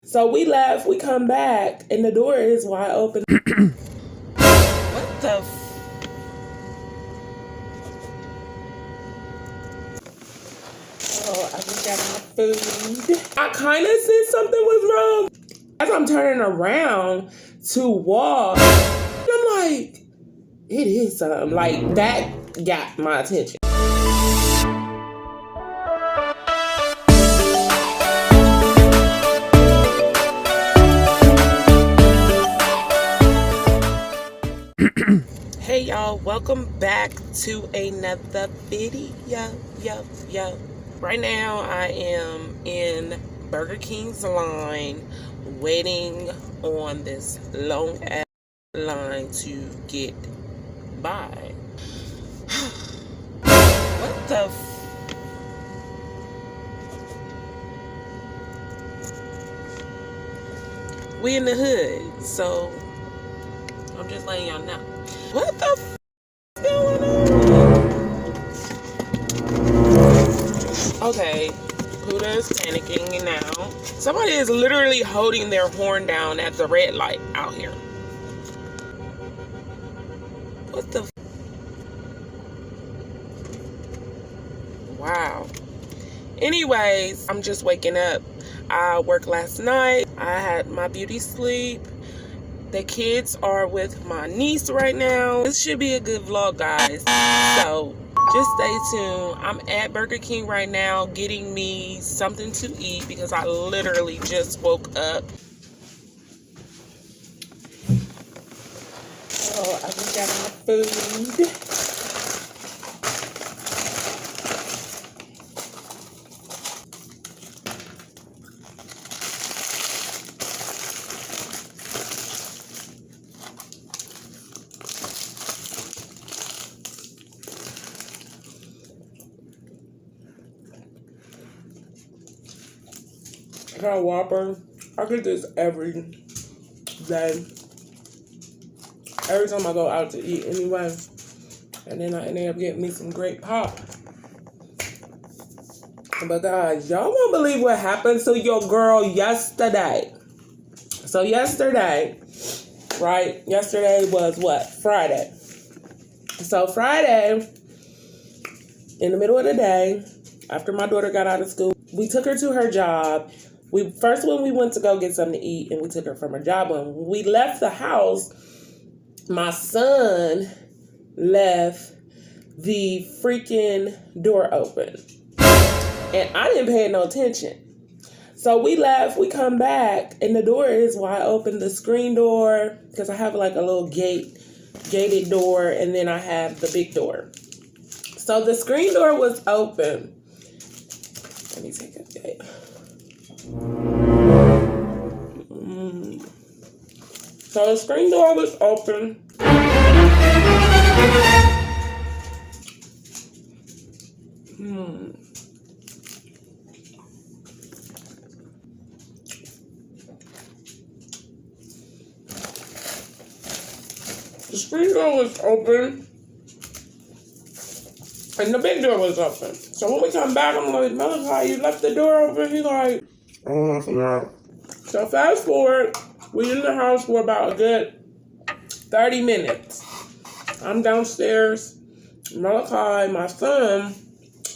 So we left, we come back, and the door is wide open. What the Oh, I just got my food. I kind of sensed something was wrong. As I'm turning around to walk, I'm like, it is something. Like, that got my attention. Hey y'all, welcome back to another video. Right now I am in Burger King's line waiting on this long ass line to get by. What the we in the hood, so I'm just letting y'all know. What the going on? Okay, Huda is panicking now. Somebody is literally holding their horn down at the red light out here. What the Wow. Anyways, I'm just waking up. I worked last night. I had my beauty sleep. The kids are with my niece right now. This should be a good vlog, guys. So just stay tuned. I'm at Burger King right now getting me something to eat because I literally just woke up. Oh, I just got my food. I got a Whopper. I get this every day. Every time I go out to eat anyway. And then I ended up getting me some great pop. But guys, y'all won't believe what happened to your girl yesterday. So yesterday, right? Yesterday was what? Friday. So Friday, in the middle of the day, after my daughter got out of school, we took her to her job. When we went to go get something to eat, and we took her from her job. When we left the house, my son left the freaking door open. And I didn't pay no attention. So we left, we come back, and the door is wide open, the screen door, because I have like a little gated door, and then I have the big door. So the screen door was open. Let me take a gate. So the screen door was open. The screen door was open. And the big door was open. So when we come back, I'm like, Malachi, you left the door open? He's like, oh, I forgot. So fast forward, we in the house for about a good 30 minutes. I'm downstairs. Malachi, my son,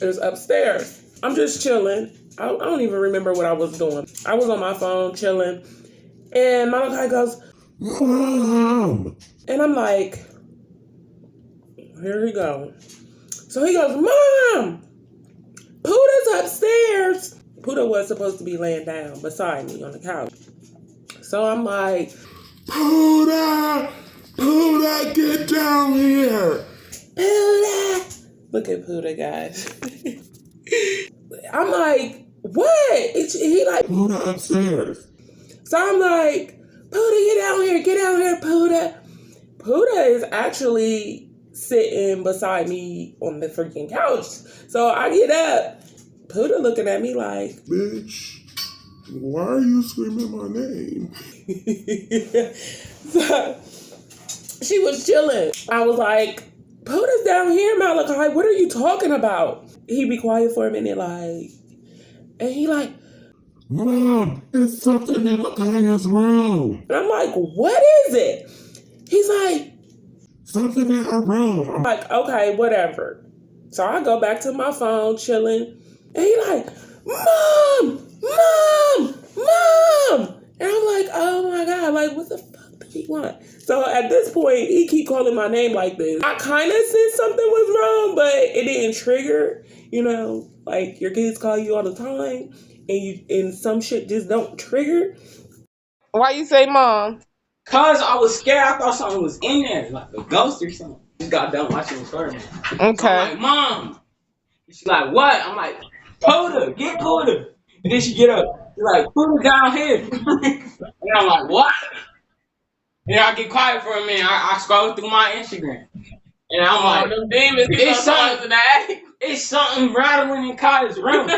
is upstairs. I'm just chilling. I don't even remember what I was doing. I was on my phone chilling. And Malachi goes, Mom. And I'm like, here he goes. So he goes, Mom, Puda's upstairs. Puda was supposed to be laying down beside me on the couch. So I'm like, Puda, get down here. Puda. Look at Puda, guys. I'm like, what? He like, Puda upstairs. So I'm like, Puda, get down here, Puda. Puda is actually sitting beside me on the freaking couch. So I get up. Puda looking at me like, bitch, why are you screaming my name? So she was chilling. I was like, Puda's down here, Malachi. What are you talking about? He be quiet for a minute, like, and he like, Mom, it's something in Makaya's room. And I'm like, what is it? He's like, something in her room. I'm like, okay, whatever. So I go back to my phone, chilling. And he like, Mom, Mom, Mom. And I'm like, oh my God, like, what the fuck do he want? So at this point, he keep calling my name like this. I kind of sensed something was wrong, but it didn't trigger. Like your kids call you all the time, and some shit just don't trigger. Why you say mom? Cause I was scared. I thought something was in there, like a ghost or something. Just got done watching the story. Okay. So I'm like, Mom. She's like, what? I'm like, Puda, get Puda. And then she get up. She's like, Puda down here. And I'm like, what? And I get quiet for a minute. I scroll through my Instagram. And I'm like, them demons, it's something rattling in Kaya's room.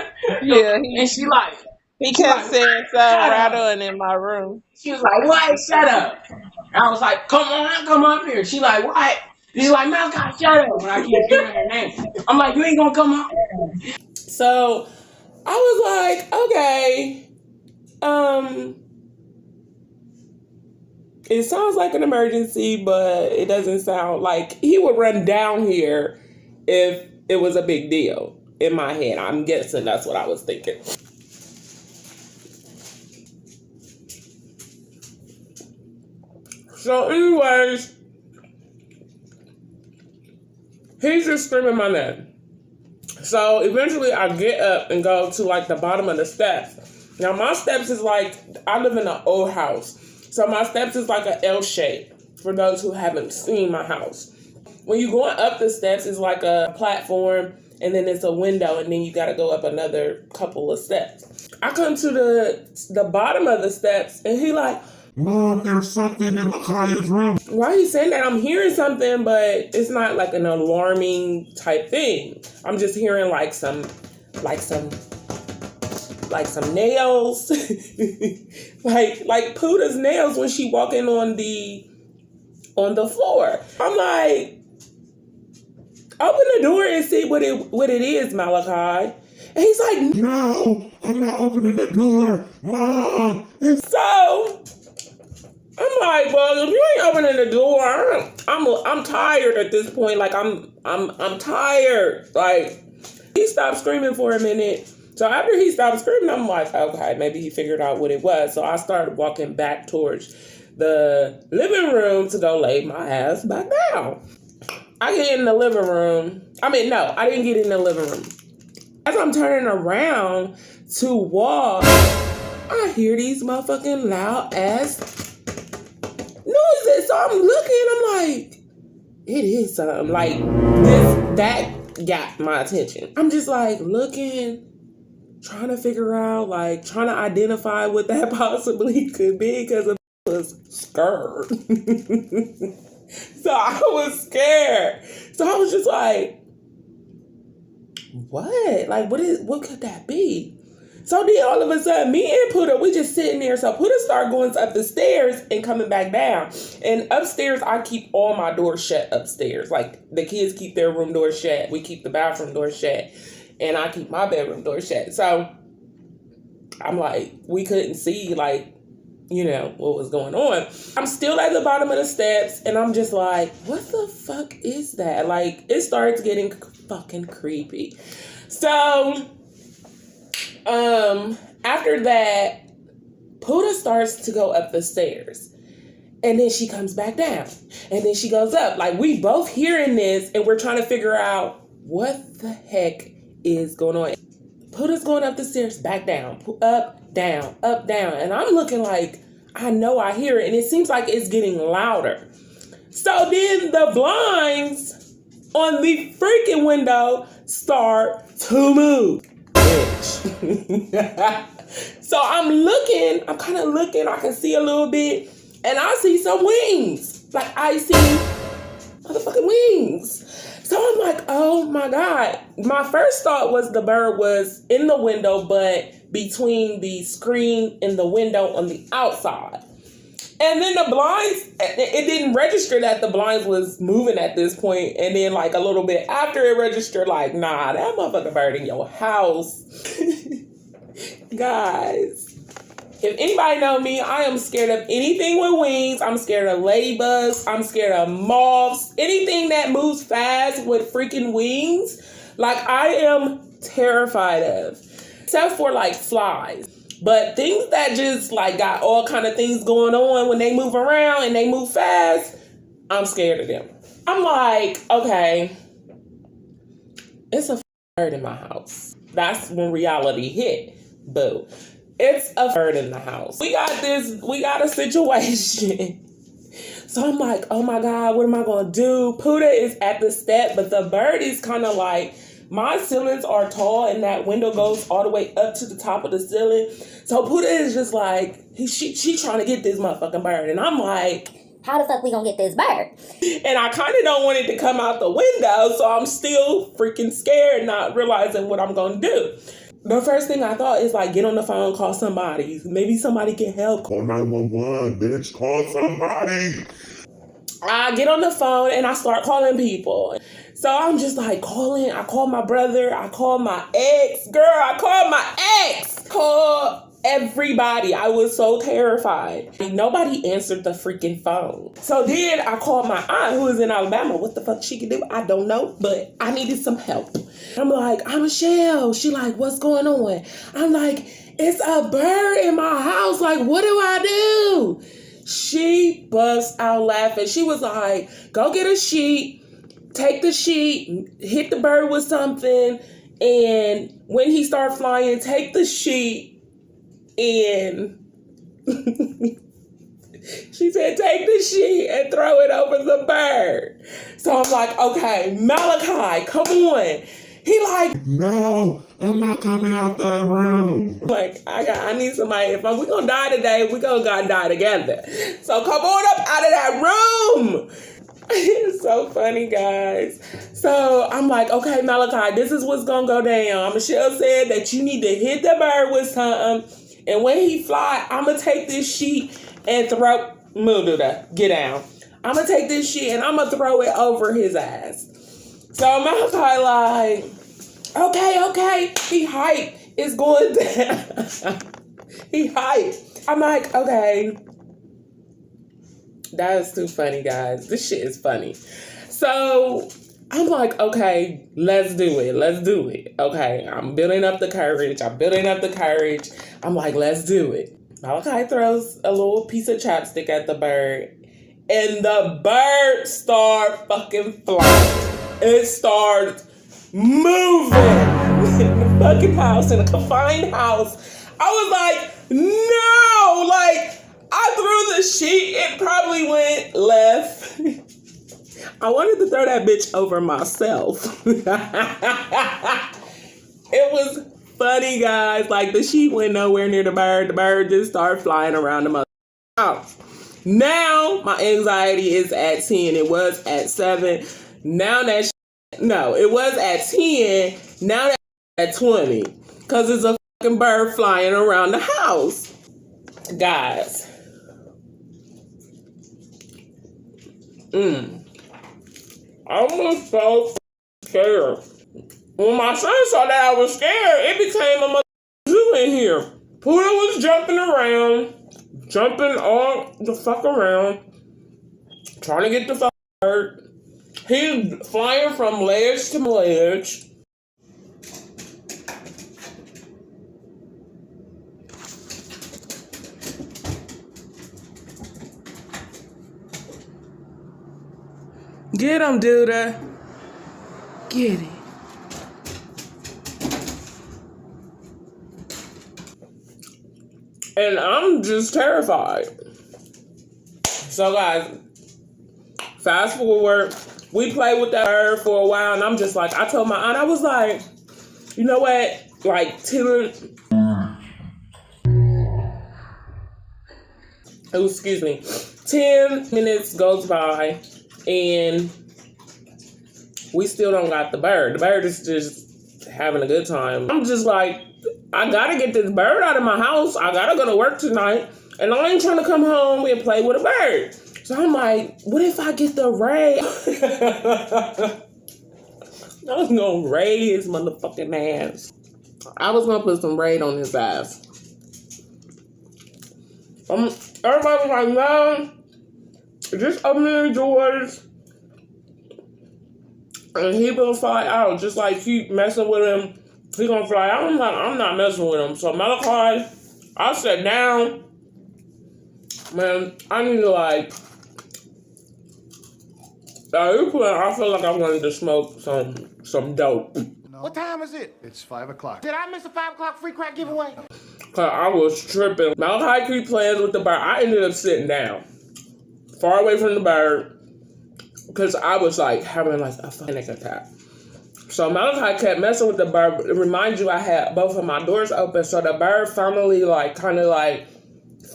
Yeah, And she like, he kept saying something rattling in my room. she was like, what? Shut up. And I was like, come on, come up here. She like, what? She's like, Malachi, shut up. When I keep hearing her name. I'm like, you ain't gonna come up. So I was like, okay, it sounds like an emergency, but it doesn't sound like he would run down here if it was a big deal. In my head, I'm guessing that's what I was thinking. So anyways, he's just screaming my name. So eventually I get up and go to like the bottom of the steps. Now my steps is like, I live in an old house. So my steps is like an L shape for those who haven't seen my house. When you're going up the steps, it's like a platform and then it's a window and then you got to go up another couple of steps. I come to the bottom of the steps and he like, Mom, there's something in Makaya's room. why are you saying that? I'm hearing something, but it's not like an alarming type thing. I'm just hearing like some nails, like Puda's nails when she walking on the floor. I'm like, open the door and see what it is, Malachi. And he's like, no, I'm not opening the door. Mom, so I'm like, well, if you ain't opening the door, I'm tired at this point. Like I'm tired. Like he stopped screaming for a minute. So after he stopped screaming, I'm like, okay, maybe he figured out what it was. So I started walking back towards the living room to go lay my ass back down. I get in the living room. I didn't get in the living room. As I'm turning around to walk, I hear these motherfucking loud ass noises. So I'm looking, I'm like, it is something. Like that got my attention. I'm just like looking, trying to figure out, like trying to identify what that possibly could be because I was scared. So I was scared. So I was just like, what? Like, what could that be? So then all of a sudden, me and Puda, we just sitting there. So Puda started going up the stairs and coming back down. And upstairs, I keep all my doors shut upstairs. Like, the kids keep their room door shut. We keep the bathroom door shut. And I keep my bedroom door shut. So I'm like, we couldn't see, like, what was going on. I'm still at the bottom of the steps. And I'm just like, what the fuck is that? Like, it starts getting fucking creepy. So after that, Puda starts to go up the stairs. And then she comes back down. And then she goes up. Like, we both hearing this, and we're trying to figure out what the heck is going on. Puda's going up the stairs, back down, up, down, up, down. And I'm looking like, I know I hear it. And it seems like it's getting louder. So then the blinds on the freaking window start to move. So I'm kind of looking, I can see a little bit, and I see some wings. Like, I see motherfucking wings. So I'm like, oh my God. My first thought was the bird was in the window, but between the screen and the window on the outside. And then the blinds, it didn't register that the blinds was moving at this point. And then like a little bit after it registered, like, nah, that motherfucking bird in your house. Guys, if anybody know me, I am scared of anything with wings. I'm scared of ladybugs. I'm scared of moths. Anything that moves fast with freaking wings. Like, I am terrified of. Except for, like, flies. But things that just, like, got all kind of things going on when they move around and they move fast, I'm scared of them. I'm like, okay, it's a bird in my house. That's when reality hit. Boo. It's a bird in the house. We got a situation. So I'm like, oh my God, what am I going to do? Puda is at the step, but the bird is kind of like, my ceilings are tall and that window goes all the way up to the top of the ceiling. So Puda is just like, she trying to get this motherfucking bird. And I'm like, how the fuck we gonna get this bird? And I kind of don't want it to come out the window, so I'm still freaking scared, not realizing what I'm going to do. The first thing I thought is like, get on the phone, call somebody. Maybe somebody can help. Call 911, bitch. Call somebody. I get on the phone and I start calling people. So I'm just like calling. I call my brother. I call my ex. Girl, I called my ex. Call everybody. I was so terrified. Nobody answered the freaking phone. So then I called my aunt who is in Alabama. What the fuck she could do? I don't know, but I needed some help. I'm like, I'm Michelle. She like, what's going on? I'm like, it's a bird in my house. Like, what do I do? She busts out laughing. She was like, go get a sheet, take the sheet, hit the bird with something, and when he starts flying, take the sheet and she said, take the sheet and throw it over the bird. So I'm like, okay, Malachi, come on. He like, No, I'm not coming out that room. like, I need somebody. If we gonna die today, we gonna die together. So come on up out of that room. It's so funny, guys. So I'm like, okay, Malachi, this is what's gonna go down. Michelle said that you need to hit the bird with something, and when he fly, I'm gonna take this sheet and throw. Mududa, get down. I'm gonna take this sheet and I'm gonna throw it over his ass. So Malachi like, okay, he hype. It's going down. He hype. I'm like, okay. That is too funny, guys. This shit is funny. So I'm like, okay, let's do it. Okay, I'm building up the courage. I'm like, let's do it. Malachi throws a little piece of chapstick at the bird, and the bird starts fucking flying. It starts moving in the fucking house, in a confined house. I was like, no, like, I threw the sheet, it probably went left. I wanted to throw that bitch over myself. It was funny, guys. Like, the sheet went nowhere near the bird. The bird just started flying around the mother house. Now, my anxiety is at 10. It was at 7. Now that it was at 10. Now that's at 20. Because it's a fucking bird flying around the house. Guys. I was so scared. When my son saw that I was scared, it became a zoo in here. Puda was jumping all the fuck around, trying to get the fuck hurt. He's flying from ledge to ledge. Get him, Duda. Get it. And I'm just terrified. So, guys, fast forward. We played with that bird for a while, and I'm just like, I told my aunt, I was like, you know what? Like, 10 minutes goes by, and we still don't got the bird. The bird is just having a good time. I'm just like, I gotta get this bird out of my house. I gotta go to work tonight, and I ain't trying to come home and play with a bird. So I'm like, what if I get the ray? I was gonna ray his motherfucking ass. I was gonna put some raid on his ass. Everybody was like, no, just open the doors. And he will fly out. Just like keep messing with him, he gonna fly out. I'm not messing with him. So Malachi, I sat down. Man, I need to like. I feel like I wanted to smoke some dope. What time is it? It's 5 o'clock. Did I miss a 5 o'clock free crack giveaway? Cause I was tripping. Malachi keep playing with the bird. I ended up sitting down, far away from the bird, because I was like having like a panic attack. So Malachi kept messing with the bird. Remind you, I had both of my doors open, so the bird finally like kind of like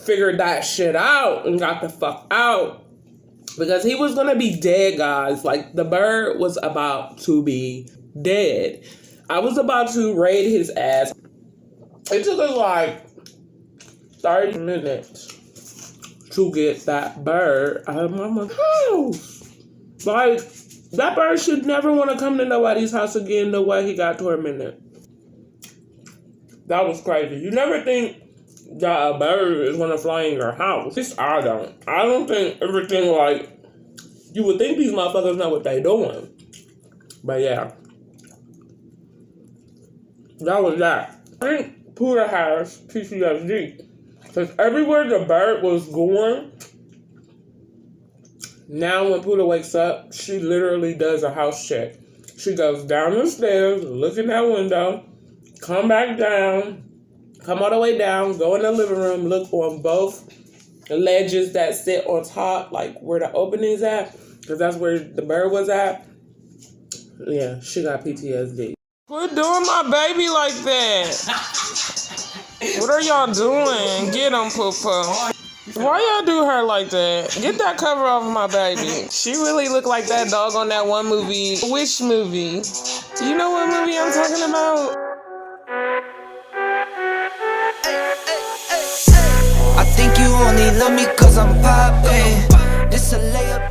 figured that shit out and got the fuck out. Because he was gonna be dead, guys. Like, the bird was about to be dead. I was about to raid his ass. It took us like 30 minutes to get that bird out of my house. Like, that bird should never want to come to nobody's house again the way he got tormented. That was crazy. You never think that a bird is gonna fly in your house. At least I don't. I don't think everything like you would think these motherfuckers know what they doing. But yeah. That was that. I think Puda has PTSD. Because everywhere the bird was going, now when Puda wakes up, she literally does a house check. She goes down the stairs, look in that window, come back down, come all the way down, go in the living room, look on both ledges that sit on top, like where the opening's at, because that's where the bird was at. Yeah, she got PTSD. Quit doing my baby like that. What are y'all doing? Get him, Poo-Poo. Why y'all do her like that? Get that cover off of my baby. She really looked like that dog on that one movie. Which movie? You know what movie I'm talking about? I think you only love me cause I'm poppin'. This a layup.